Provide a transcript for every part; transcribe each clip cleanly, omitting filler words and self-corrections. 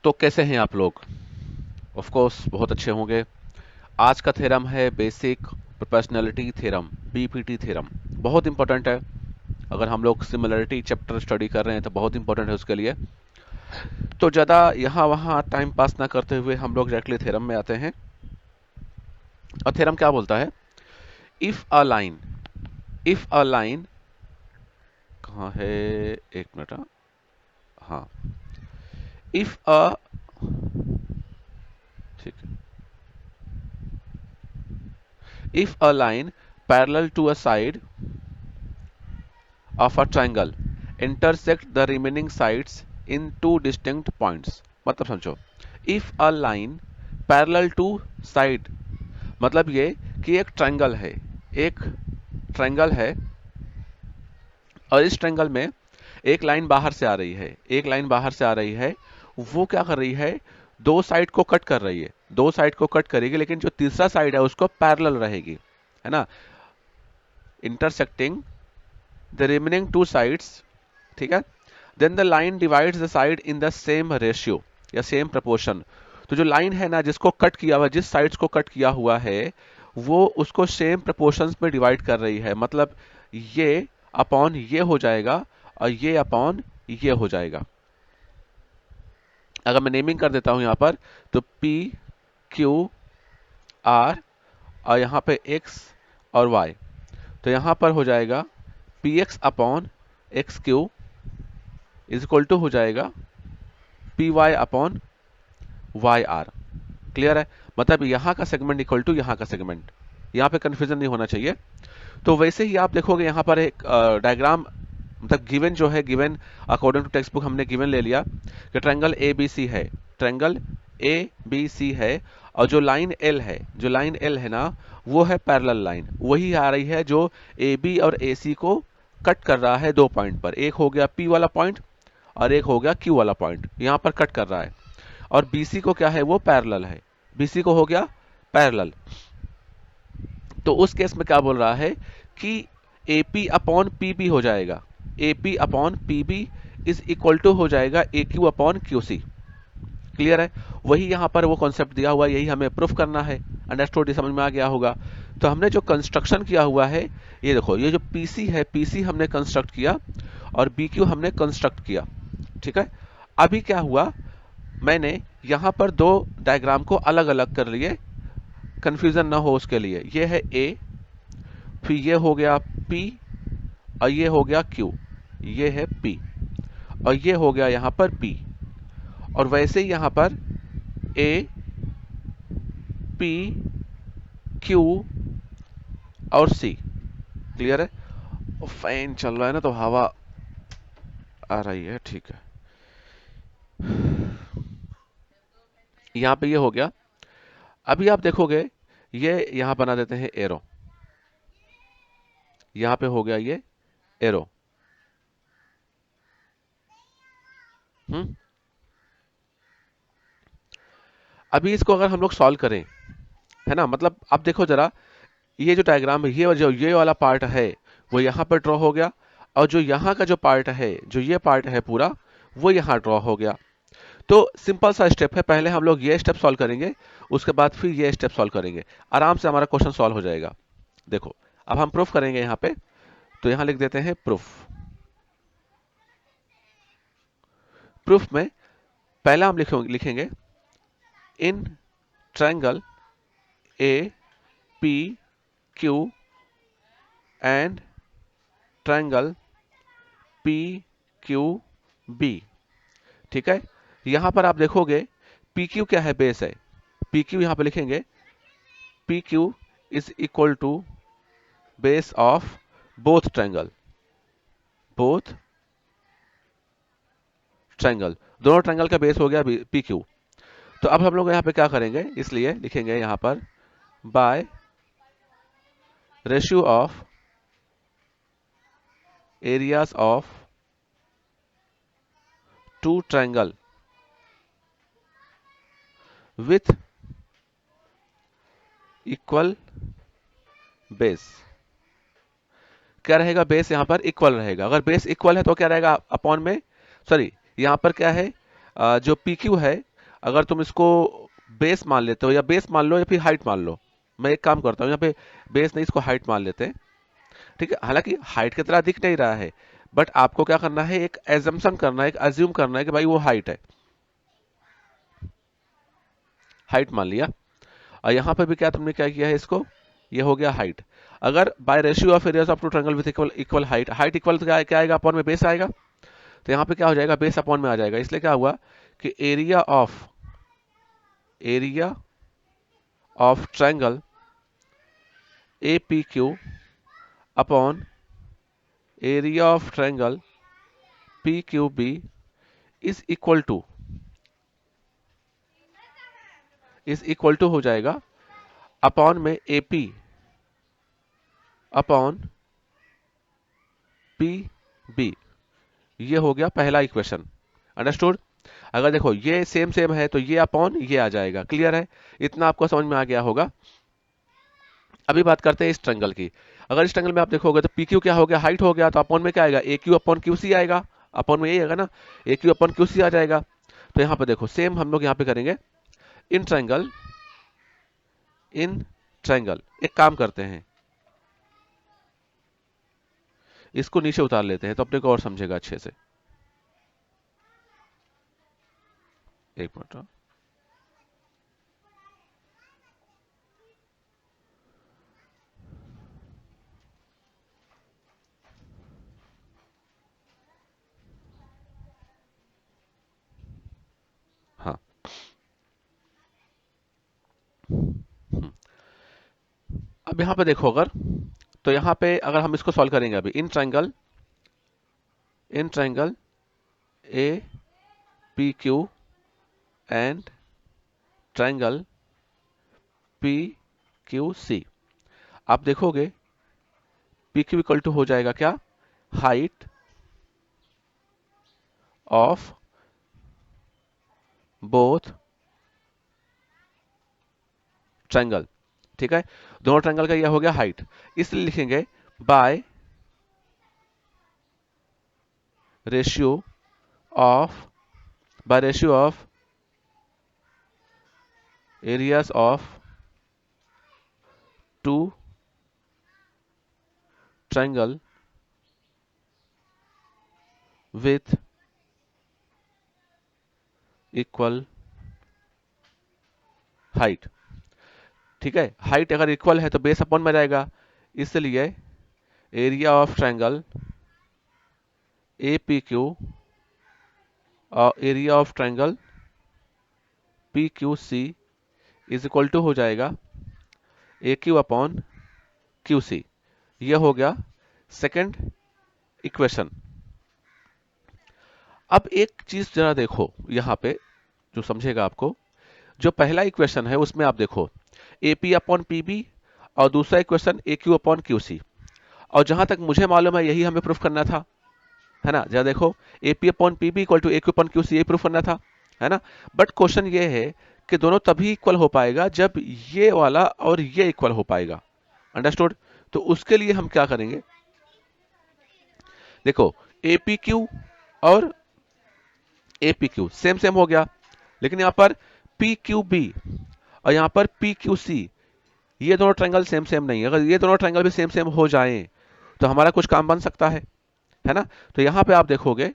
तो कैसे हैं आप लोग? ऑफ कोर्स बहुत अच्छे होंगे। आज का थ्योरम है basic proportionality theorem, BPT theorem. बहुत इंपॉर्टेंट है। अगर हम लोग सिमिलरिटी चैप्टर स्टडी कर रहे हैं तो बहुत इंपॉर्टेंट है उसके लिए। तो ज़्यादा यहाँ वहाँ टाइम पास ना करते हुए हम लोग डायरेक्टली थ्योरम में आते हैं। और थ्योरम क्या बोलता है? इफ अ लाइन कहाँ है? एक मिनट। हाँ, इफ अ ठीक है, if a line parallel to a side of a triangle intersect the remaining sides in two distinct points। मतलब समझो, if a line parallel to side मतलब ये कि एक ट्रायंगल है, एक ट्रायंगल है और इस ट्रायंगल में एक लाइन बाहर से आ रही है, एक लाइन बाहर से आ रही है। वो क्या कर रही है? दो साइड को कट कर रही है, दो साइड को कट करेगी, लेकिन जो तीसरा साइड है उसको पैरेलल रहेगी, है ना? Intersecting the remaining two sides, ठीक है। Then the line divides the side in the same ratio या सेम प्रपोर्शन। तो जो लाइन है ना, जिसको कट किया हुआ, जिस साइड्स को कट किया हुआ है, वो उसको सेम प्रपोर्शंस में डिवाइड कर रही है। मतलब ये अपॉन ये हो जाएगा और ये अपॉन ये हो जाएगा। अगर मैं नेमिंग कर देता हूं यहां पर, तो P Q R और यहां पे X और Y, तो यहां पर हो जाएगा PX upon XQ is equal to हो जाएगा PY अपॉन YR। क्लियर है? मतलब यहां का सेगमेंट इक्वल टू यहां का सेगमेंट। यहां पे कंफ्यूजन नहीं होना चाहिए। तो वैसे ही आप देखोगे यहां पर एक डायग्राम, मतलब गिवन जो है, given according to textbook हमने गिवन ले लिया कि ट्रायंगल ए बी सी है, ट्रायंगल ए बी सी है, और जो लाइन एल है, जो लाइन एल है ना, वो है पैरेलल लाइन। वही आ रही है जो ए बी और ए सी को कट कर रहा है दो पॉइंट पर। एक हो गया पी वाला पॉइंट और एक हो गया क्यू वाला पॉइंट, यहां पर कट कर रहा है। और बीसी को क्या है? वो पैरेलल है, बीसी को हो गया पैरेलल। तो उस केस में क्या बोल रहा है कि AP अपॉन पीबी हो जाएगा, AP upon PB is equal to हो जाएगा AQ अपॉन QC। क्लियर है? वही यहां पर वो कॉन्सेप्ट दिया हुआ, यही हमें प्रूफ करना है। अंडरस्टूड? समझ में आ गया होगा। तो हमने जो कंस्ट्रक्शन किया हुआ है, ये देखो, ये जो PC है, PC हमने कंस्ट्रक्ट किया और BQ हमने कंस्ट्रक्ट किया। ठीक है? अभी क्या हुआ, मैंने यहां पर दो डायग्राम को अलग अलग कर लिए, कंफ्यूजन ना हो उसके लिए। ये है A, फिर ये हो गया P और ये हो गया Q, ये है P और ये हो गया यहां पर P। और वैसे ही यहां पर A P Q और C। क्लियर है? फैन चल रहा है ना, तो हवा आ रही है। ठीक है, यहां पे ये हो गया। अभी आप देखोगे, ये यहां बना देते हैं एरो, यहां पे हो गया ये एरो। हम्म अभी इसको अगर हम लोग सॉल्व करें, है ना, मतलब अब देखो जरा, ये जो डायग्राम है, ये जो ये वाला पार्ट है, वो यहाँ पर ड्रॉ हो गया, और जो यहाँ का जो पार्ट है, जो ये पार्ट है पूरा, वो यहाँ ड्रॉ हो गया। तो सिंपल सा स्टेप है, पहले हम लोग ये स्टेप सॉल्व करेंगे, उसके बाद फिर ये स्टेप सॉल्व करेंगे। आराम से हमारा क्वेश्चन सॉल्व हो जाएगा। देखो, अब हम प्रूफ करेंगे यहाँ पे, तो यहाँ लिख देते हैं प्रूफ। प्रूफ में पहला हम लिखेंगे in triangle A P Q and triangle P Q B. ठीक है? यहां पर आप देखोगे पी क्यू क्या है? बेस है। पी क्यू यहां पर लिखेंगे, P Q is equal to base of both triangle, both triangle, दोनों ट्रायंगल का बेस हो गया पी क्यू। तो अब हम लोग यहां पे क्या करेंगे, इसलिए लिखेंगे यहां पर by ratio of areas of two triangle with equal base. क्या रहेगा? बेस यहां पर इक्वल रहेगा। अगर बेस इक्वल है तो क्या रहेगा? अपॉन में, सॉरी, यहां पर क्या है, जो PQ है, अगर तुम इसको बेस मान लेते हो, या बेस मान लो या फिर हाइट मान लो, मैं एक काम करता हूँ यहाँ पे बेस नहीं, इसको हाइट मान लेते हैं। ठीक है, हालांकि हाइट की तरह दिख नहीं रहा है, बट आपको क्या करना है, एक एजम्पशन करना है, एक अज्यूम करना है कि भाई वो हाइट है, हाइट मान लिया। और यहाँ पे भी क्या तुमने क्या किया है, इसको, ये हो गया हाइट। अगर by ratio of areas of two triangle with equal equal height, height equal तो क्या आएगा, अपॉन में बेस आएगा। तो यहाँ पे क्या हो जाएगा, बेस अपॉन में आ जाएगा। इसलिए क्या हुआ कि area of triangle A P Q upon area of triangle P Q B is equal to हो जाएगा अपॉन में A P upon P B. ये हो गया पहला इक्वेशन। अंडरस्टूड। अगर देखो ये सेम सेम है तो ये अपॉन ये आ जाएगा। क्लियर है, इतना आपको समझ में आ गया होगा। अभी बात करते हैं इस ट्रायंगल की। अगर इस ट्रायंगल में आप देखोगे तो पी क्यू क्या हो गया, हाइट हो गया, तो अपॉन में क्या आएगा, ए क्यू अपॉन क्यू सी आएगा। अपॉन में यही आएगा ना, ए क्यू अपॉन क्यू सी आ जाएगा। तो यहाँ पे देखो सेम हम लोग यहाँ पे करेंगे। इन ट्रायंगल एक काम करते हैं, इसको नीचे उतार लेते हैं तो अपने को और समझेगा अच्छे से। एक मिनट। हाँ, अब यहाँ पे देखो, अगर तो यहाँ पे अगर हम इसको सॉल्व करेंगे अभी, in triangle A P Q and triangle P Q C, आप देखोगे पी क्यू इक्वल टू हो जाएगा क्या, हाइट ऑफ बोथ ट्रायंगल। ठीक है, दोनों ट्रायंगल का यह हो गया हाइट, इसलिए लिखेंगे by ratio of areas of two triangle with equal height. ठीक है, हाइट अगर इक्वल है तो बेस अपॉन में रहेगा, इसलिए area of triangle A P Q और area of triangle P Q C is equal to हो जाएगा A Q upon Q C. यह हो गया सेकंड इक्वेशन। अब एक चीज जरा देखो यहां पे, जो समझेगा आपको, जो पहला इक्वेशन है उसमें आप देखो A P upon P B, और दूसरा equation A Q upon Q C, और जहां तक मुझे मालूम है यही हमें प्रूफ करना था, है ना। जरा देखो A P upon P B equal to A Q upon Q C, यही प्रूफ करना था, है ना। बट क्वेश्चन ये है कि दोनों तभी इक्वल हो पाएगा जब ये वाला और ये इक्वल हो पाएगा। अंडरस्टूड। तो उसके लिए हम क्या करेंगे, देखो ए पी क्यू और A P Q same same हो गया, लेकिन यहां पर पी क्यू बी और यहां पर पी क्यू सी, ये दोनों ट्रायंगल सेम सेम नहीं है। अगर ये दोनों ट्रायंगल भी सेम सेम हो जाएं तो हमारा कुछ काम बन सकता है ना। तो यहां पे आप देखोगे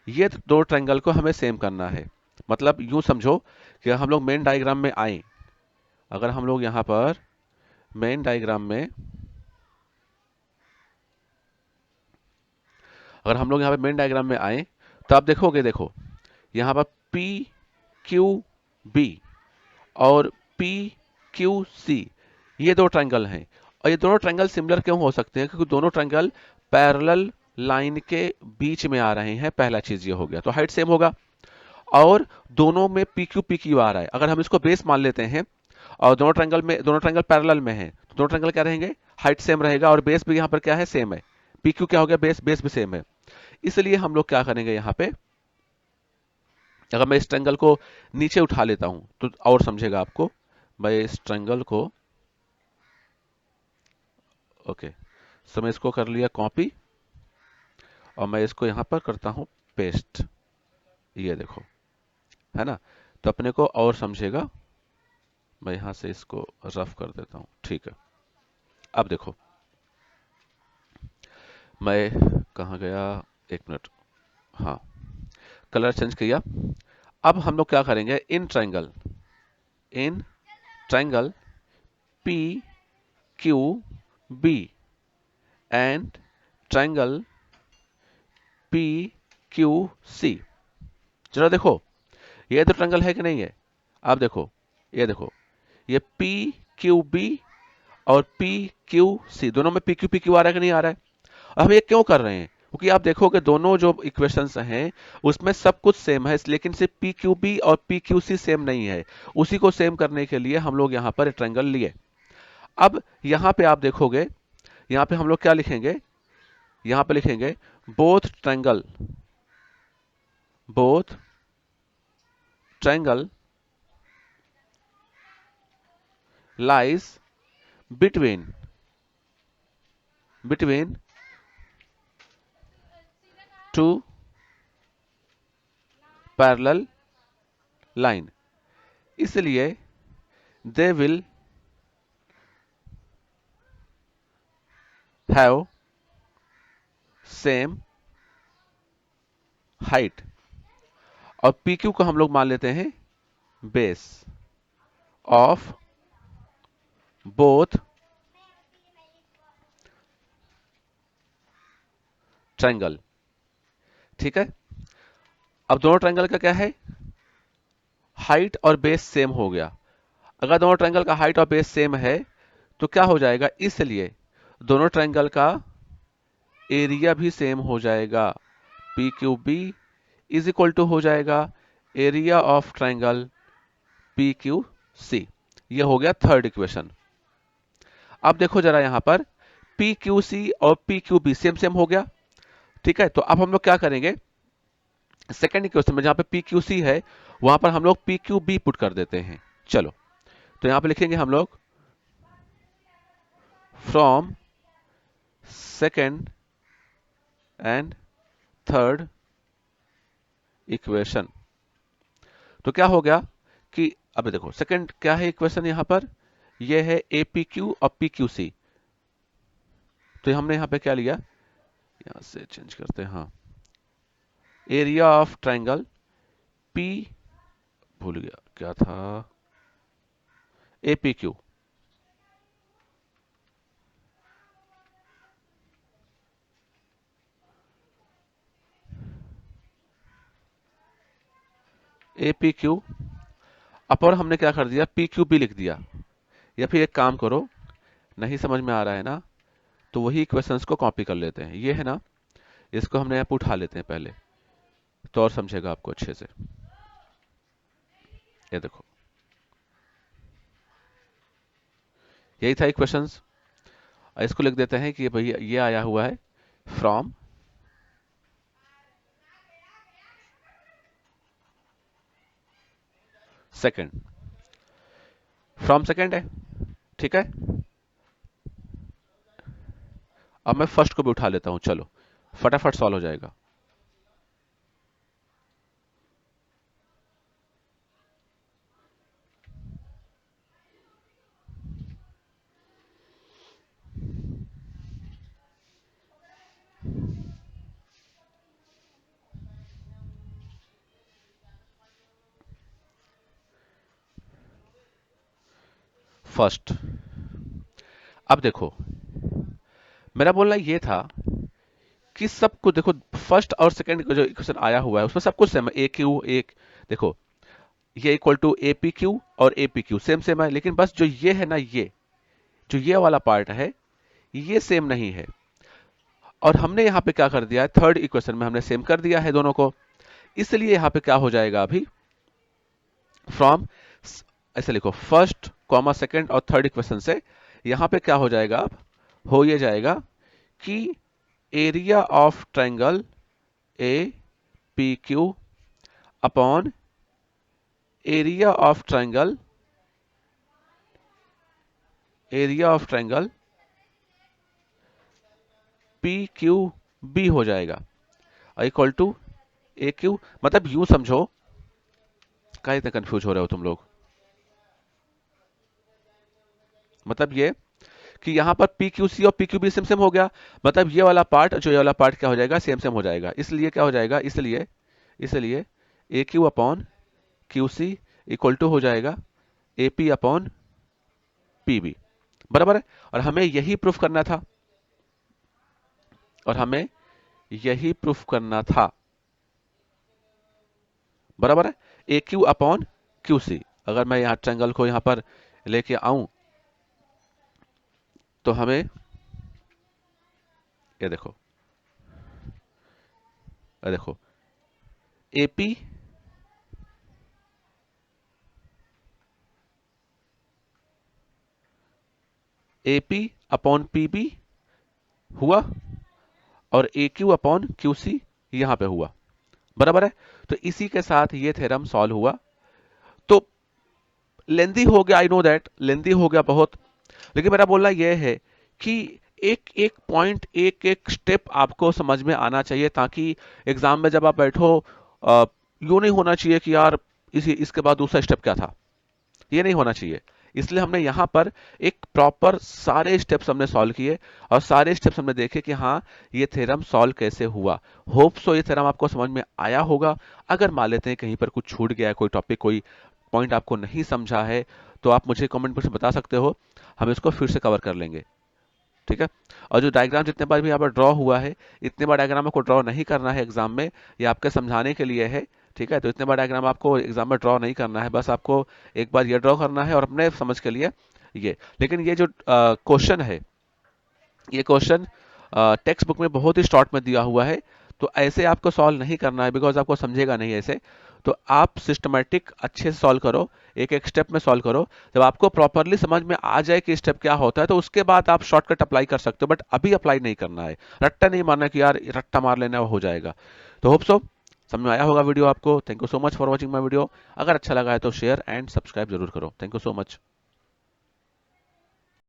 ये दो ट्रायंगल को हमें सेम करना है। मतलब यूं समझो कि हम लोग मेन डायग्राम में आए, अगर हम लोग यहां पर मेन डायग्राम में, अगर हम लोग यहां पे मेन डायग्राम में आए तो आप देखोगे, देखो यहां पर पी क्यू बी और पी क्यू सी, ये दो ट्रायंगल हैं। और ये दोनों ट्रायंगल सिमिलर क्यों हो सकते हैं, क्योंकि दोनों ट्रायंगल पैरेलल लाइन के बीच में आ रहे हैं। पहला चीज ये हो गया, तो हाइट सेम होगा, और दोनों में पी क्यू आ रहा है। अगर हम इसको बेस मान लेते हैं और दोनों ट्रायंगल पैरेलल में हैं, तो दोनों ट्रायंगल क्या रहेंगे, हाइट सेम रहेगा, और बेस भी यहाँ पर क्या है, सेम है। पी क्यू क्या हो गया, बेस बेस भी सेम है। इसलिए हम लोग क्या करेंगे यहाँ पे, अगर मैं इस ट्रायंगल को नीचे उठा लेता हूं तो और समझेगा आपको। मैं इस ट्रायंगल को, ओके, सो मैं इसको कर लिया कॉपी, और मैं इसको यहां पर करता हूं पेस्ट। ये देखो, है ना। तो अपने को और समझेगा। मैं यहां से इसको रफ कर देता हूं, ठीक है। अब देखो, मैं कहाँ गया, एक मिनट, हाँ, कलर चेंज किया। अब हम लोग क्या करेंगे, इन triangle P Q B and triangle P Q C. जरा देखो, ये तो ट्रायंगल है कि नहीं है। आप देखो, ये देखो, ये पी क्यू बी और पी क्यू सी, दोनों में पी क्यू आ रहा है कि नहीं आ रहा है। और हम ये क्यों कर रहे हैं, क्योंकि आप देखोगे दोनों जो इक्वेशंस हैं उसमें सब कुछ सेम है, लेकिन सिर्फ पी क्यू बी और पी क्यू सी सेम नहीं है। उसी को सेम करने के लिए हम लोग यहाँ पर ट्रायंगल लिए। अब यहाँ पे आप देखोगे, यहाँ पे हम लोग क्या लिखेंगे, यहाँ पे लिखेंगे both triangle lies between two parallel line, इसलिए they will have same height। और पी क्यू को हम लोग मान लेते हैं बेस ऑफ बोथ ट्रायंगल, ठीक है। अब दोनों ट्रायंगल का क्या है, हाइट और बेस सेम हो गया। अगर दोनों ट्रायंगल का हाइट और बेस सेम है तो क्या हो जाएगा, इसलिए दोनों ट्रायंगल का एरिया भी सेम हो जाएगा। P Q B is equal to हो जाएगा area of triangle P Q C. ये हो गया थर्ड इक्वेशन। अब देखो जरा यहां पर पी क्यू सी और P Q B same same हो गया, ठीक है। तो अब हम लोग क्या करेंगे, सेकेंड इक्वेशन में जहां पे पी क्यू सी है वहां पर हम लोग पी क्यू बी पुट कर देते हैं। चलो, तो यहां पे लिखेंगे हम लोग from second and third equation. तो क्या हो गया कि अब देखो सेकंड क्या है इक्वेशन, यहां पर ये है ए पी क्यू और पी क्यू सी। तो हमने यहां पे क्या लिया, यहां से चेंज करते हैं, हाँ, एरिया ऑफ ट्रायंगल पी, भूल गया क्या था, A P Q, A P Q upper हमने क्या कर दिया, पी क्यू बी लिख दिया। या फिर एक काम करो, नहीं समझ में आ रहा है ना, तो वही इक्वेशंस को कॉपी कर लेते हैं, ये है ना, इसको हमने यहाँ पे उठा लेते हैं पहले, तो और समझेगा आपको अच्छे से। ये देखो, यही था इक्वेशंस। इसको लिख देते हैं कि भैया ये आया हुआ है फ्रॉम सेकंड, फ्रॉम सेकंड है, ठीक है। अब मैं फर्स्ट को भी उठा लेता हूं, चलो फटाफट सॉल्व हो जाएगा। फर्स्ट, अब देखो मेरा बोलना ये था कि सब कुछ देखो, फर्स्ट और सेकंड का जो इक्वेशन आया हुआ है उसमें सब कुछ सेम है, ए क्यू एक, देखो ये equal to A P Q और A P Q same same है, लेकिन बस जो ये है ना, ये जो ये वाला पार्ट है ये सेम नहीं है। और हमने यहाँ पे क्या कर दिया है, थर्ड इक्वेशन में हमने सेम कर दिया है दोनों को, इसलिए यहाँ पे क्या हो जाएगा अभी, फ्रॉम, ऐसे लिखो फर्स्ट कॉमा सेकंड और थर्ड इक्वेशन से यहाँ पे क्या हो जाएगा, अब हो ये जाएगा कि area of triangle A P Q upon area of triangle P Q B हो जाएगा, इक्वल टू ए क्यू। मतलब यूं समझो क्या इतने कंफ्यूज हो रहे हो तुम लोग? मतलब ये कि यहाँ पर पी क्यू सी और P Q B same same हो गया, मतलब ये वाला पार्ट जो ये वाला पार्ट क्या हो जाएगा, सेम सेम हो जाएगा। इसलिए क्या हो जाएगा, इसलिए इसलिए A Q upon Q C equal to हो जाएगा A P upon P B, बराबर है। और हमें यही प्रूफ करना था, और हमें यही प्रूफ करना था, बराबर है। ए क्यू अपॉन क्यू सी, अगर मैं यहाँ ट्रायंगल को यहाँ पर लेके आऊं तो हमें ये देखो, ये देखो एपी एपी अपॉन पीबी हुआ और ए क्यू अपॉन क्यू सी यहां पे हुआ, बराबर है। तो इसी के साथ ये थ्योरम सॉल्व हुआ। तो लेंदी हो गया, आई नो दैट लेंदी हो गया बहुत, लेकिन मेरा बोलना यह है कि एक एक पॉइंट, एक एक स्टेप आपको समझ में आना चाहिए, ताकि एग्जाम में जब आप बैठो यूं नहीं होना चाहिए कि यार इसके बाद दूसरा स्टेप क्या था, ये नहीं होना चाहिए। इसलिए हमने यहाँ पर एक प्रॉपर सारे स्टेप्स हमने सॉल्व किए और सारे स्टेप्स हमने देखे कि हाँ ये थ्योरम सॉल्व कैसे हुआ। होप सो ये थ्योरम आपको समझ में आया होगा। अगर मान लेते हैं कहीं पर कुछ छूट गया है, कोई टॉपिक, कोई पॉइंट आपको नहीं समझा है, तो आप मुझे कमेंट बॉक्स में बता सकते हो, हम इसको फिर से कवर कर लेंगे, ठीक है। और जो डायग्राम जितने बार भी यहाँ पर ड्रॉ हुआ है, इतने बार डायग्राम आपको ड्रॉ नहीं करना है एग्जाम में, ये आपके समझाने के लिए है, ठीक है। तो इतने बार डायग्राम आपको एग्जाम में ड्रॉ नहीं करना है, बस आपको एक बार ये ड्रॉ करना है और अपने समझ के लिए ये। लेकिन ये जो क्वेश्चन है, ये क्वेश्चन टेक्स्ट बुक में बहुत ही शॉर्ट में दिया हुआ है, तो ऐसे आपको सॉल्व नहीं करना है, बिकॉज आपको समझेगा नहीं ऐसे। तो आप सिस्टमेटिक अच्छे से सॉल्व करो, एक एक स्टेप में सॉल्व करो। जब आपको प्रॉपरली समझ में आ जाए कि स्टेप क्या होता है, तो उसके बाद आप शॉर्टकट अप्लाई कर सकते हो, बट अभी अप्लाई नहीं करना है। रट्टा नहीं मारना कि यार रट्टा मार लेना हो जाएगा। तो होप सो समझ में आया होगा वीडियो आपको। Thank you so much for watching my video. अगर अच्छा लगा है तो शेयर एंड सब्सक्राइब जरूर करो। Thank you so much.